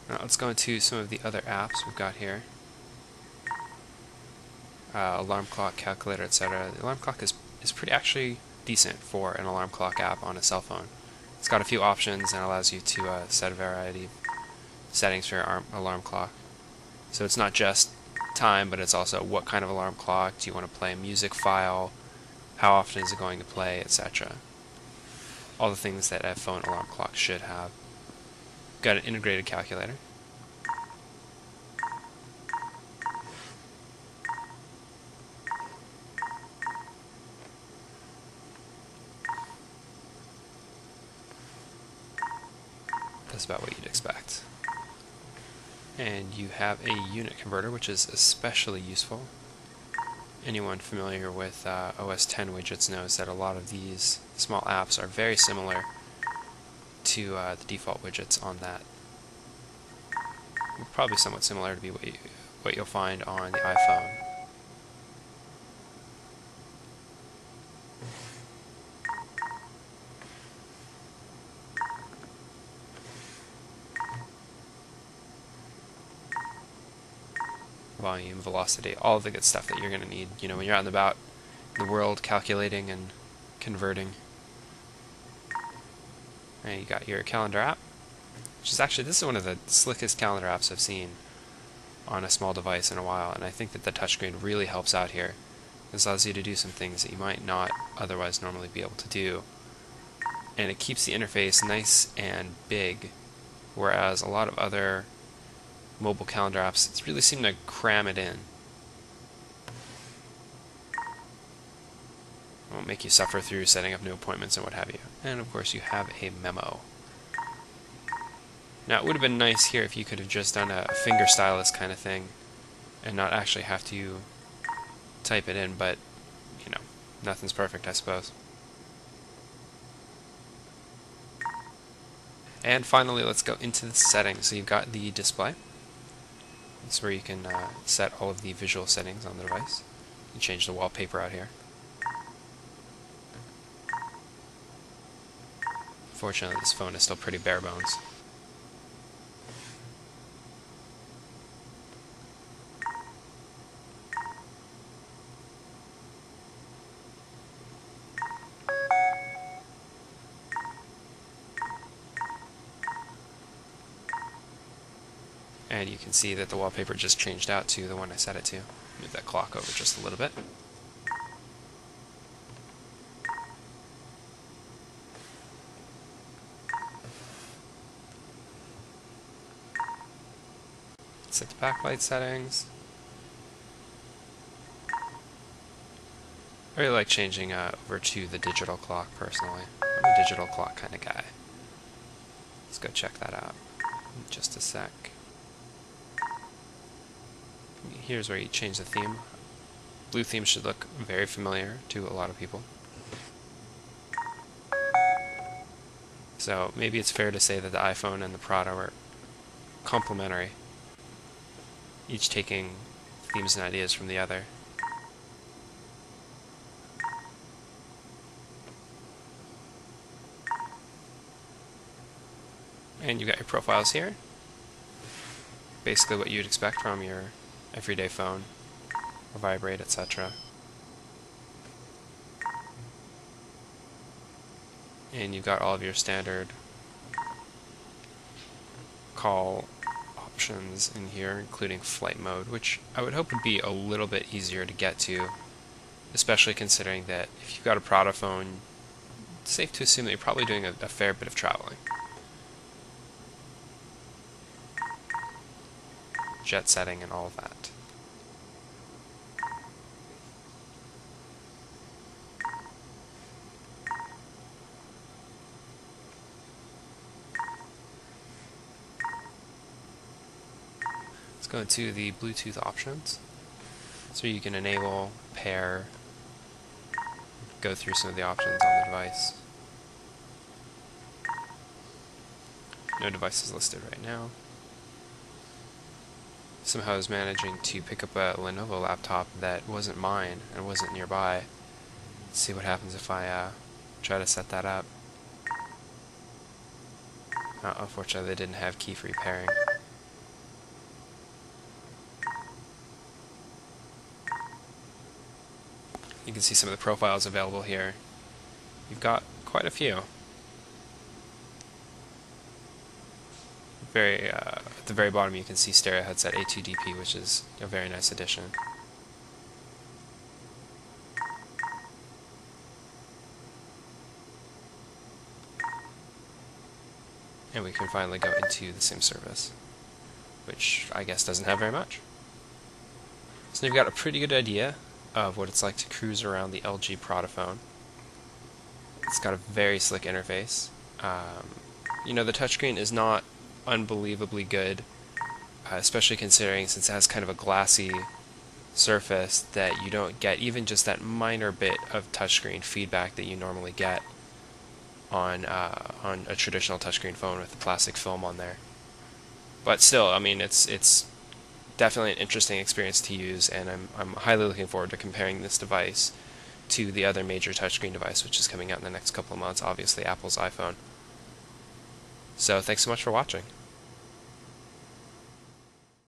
Now let's go into some of the other apps we've got here. Alarm clock, calculator, etc. The alarm clock is pretty actually decent for an alarm clock app on a cell phone. It's got a few options and allows you to set a variety of settings for your alarm clock. So it's not just time, but it's also what kind of alarm clock. Do you want to play a music file? How often is it going to play, etc. All the things that a phone alarm clock should have. Got an integrated calculator. That's about what you'd expect. And you have a unit converter, which is especially useful. Anyone familiar with OS X widgets knows that a lot of these small apps are very similar to the default widgets on that. Probably somewhat similar to what you'll find on the iPhone. Volume, velocity, all of the good stuff that you're going to need, you know, when you're out and about in the world calculating and converting. And you got your calendar app, which is actually, this is one of the slickest calendar apps I've seen on a small device in a while, and I think that the touchscreen really helps out here. This allows you to do some things that you might not otherwise normally be able to do. And it keeps the interface nice and big, whereas a lot of other mobile calendar apps really seem to cram it in. It won't make you suffer through setting up new appointments and what have you. And of course you have a memo. Now it would have been nice here if you could have just done a finger stylus kind of thing and not actually have to type it in, but you know, nothing's perfect, I suppose. And finally, let's go into the settings. So you've got the display. That's where you can set all of the visual settings on the device. You can change the wallpaper out here. Fortunately, this phone is still pretty bare bones. And you can see that the wallpaper just changed out to the one I set it to. Move that clock over just a little bit. Set the backlight settings. I really like changing over to the digital clock personally. I'm a digital clock kind of guy. Let's go check that out in just a sec. Here's where you change the theme. Blue theme should look very familiar to a lot of people. So maybe it's fair to say that the iPhone and the Prada were complementary, each taking themes and ideas from the other. And you've got your profiles here. Basically what you'd expect from your everyday phone, or vibrate, etc. And you've got all of your standard call options in here, including flight mode, which I would hope would be a little bit easier to get to, especially considering that if you've got a Prada phone, it's safe to assume that you're probably doing a fair bit of traveling. Jet setting and all of that. Let's go into the Bluetooth options. So you can enable, pair, go through some of the options on the device. No devices listed right now. Somehow I was managing to pick up a Lenovo laptop that wasn't mine and wasn't nearby. Let's see what happens if I try to set that up. Unfortunately, they didn't have key-free pairing. You can see some of the profiles available here. You've got quite a few. At the very bottom you can see stereo headset A2DP, which is a very nice addition. And we can finally go into the SIM service, which I guess doesn't have very much. So now you've got a pretty good idea of what it's like to cruise around the LG Prada Phone. It's got a very slick interface. You know, the touchscreen is not unbelievably good, especially considering since it has kind of a glassy surface that you don't get even just that minor bit of touchscreen feedback that you normally get on a traditional touchscreen phone with the plastic film on there. But still, I mean, it's definitely an interesting experience to use, and I'm highly looking forward to comparing this device to the other major touchscreen device which is coming out in the next couple of months, obviously Apple's iPhone. So thanks so much for watching.